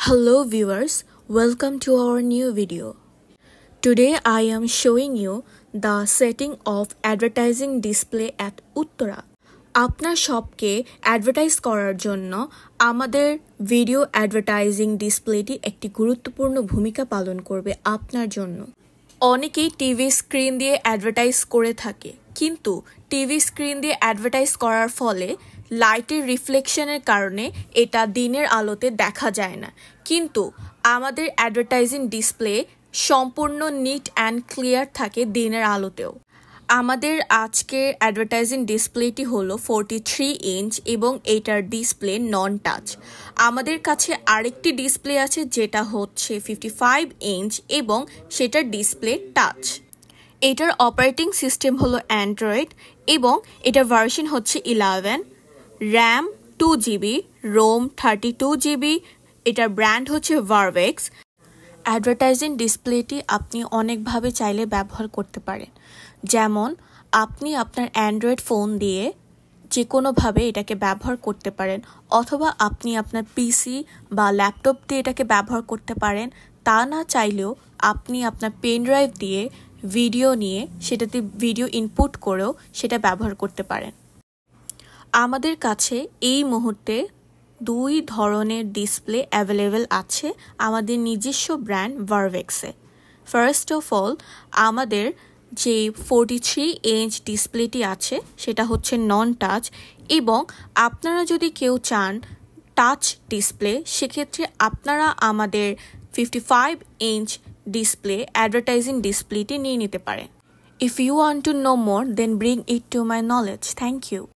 Hello viewers, welcome to our new video. Today I am showing you the setting of advertising display at Uttara. আপনার শপকে advertise করার জন্য আমাদের video advertising ডিসপ্লেটি একটি গুরুত্বপূর্ণ ভূমিকা পালন করবে আপনার জন্য। অনেকেই টিভি স্ক্রিন দিয়ে অ্যাডভার্টাইজ করে থাকে, কিন্তু টিভি স্ক্রিন দিয়ে অ্যাডভার্টাইজ করার ফলে লাইটের রিফ্লেকশনের কারণে এটা দিনের আলোতে দেখা যায় না, কিন্তু আমাদের অ্যাডভার্টাইজিং ডিসপ্লে সম্পূর্ণ নিট অ্যান্ড ক্লিয়ার থাকে দিনের আলোতেও। আমাদের আজকের অ্যাডভার্টাইজিং ডিসপ্লেটি হলো 43 ইঞ্চ এবং এটার ডিসপ্লে নন টাচ। আমাদের কাছে আরেকটি ডিসপ্লে আছে যেটা হচ্ছে 55 ইঞ্চ এবং সেটার ডিসপ্লে টাচ। এটার অপারেটিং সিস্টেম হলো অ্যান্ড্রয়েড এবং এটার ভার্সন হচ্ছে 11, র্যাম 2GB, রোম 32GB, এটার ব্র্যান্ড হচ্ছে ভারভেক্স। অ্যাডভার্টাইজিং ডিসপ্লেটি আপনি অনেকভাবে চাইলে ব্যবহার করতে পারেন, যেমন আপনি আপনার অ্যান্ড্রয়েড ফোন দিয়ে যে কোনোভাবে এটাকে ব্যবহার করতে পারেন, অথবা আপনি আপনার পিসি বা ল্যাপটপ দিয়ে এটাকে ব্যবহার করতে পারেন। তা না চাইলেও আপনি আপনার পেন ড্রাইভ দিয়ে ভিডিও নিয়ে সেটাতে ভিডিও ইনপুট করেও সেটা ব্যবহার করতে পারেন। আমাদের কাছে এই মুহূর্তে দুই ধরনের ডিসপ্লে অ্যাভেলেবেল আছে আমাদের নিজস্ব ব্র্যান্ড ভারভেক্সে। ফার্স্ট অফ অল, আমাদের যে 43 ইঞ্চ ডিসপ্লেটি আছে সেটা হচ্ছে নন টাচ, এবং আপনারা যদি কেউ চান টাচ ডিসপ্লে, সেক্ষেত্রে আপনারা আমাদের 55 ইঞ্চ ডিসপ্লে অ্যাডভার্টাইজিং ডিসপ্লেটি নিয়ে নিতে পারেন। If you want to know more, then bring it to my knowledge. Thank you.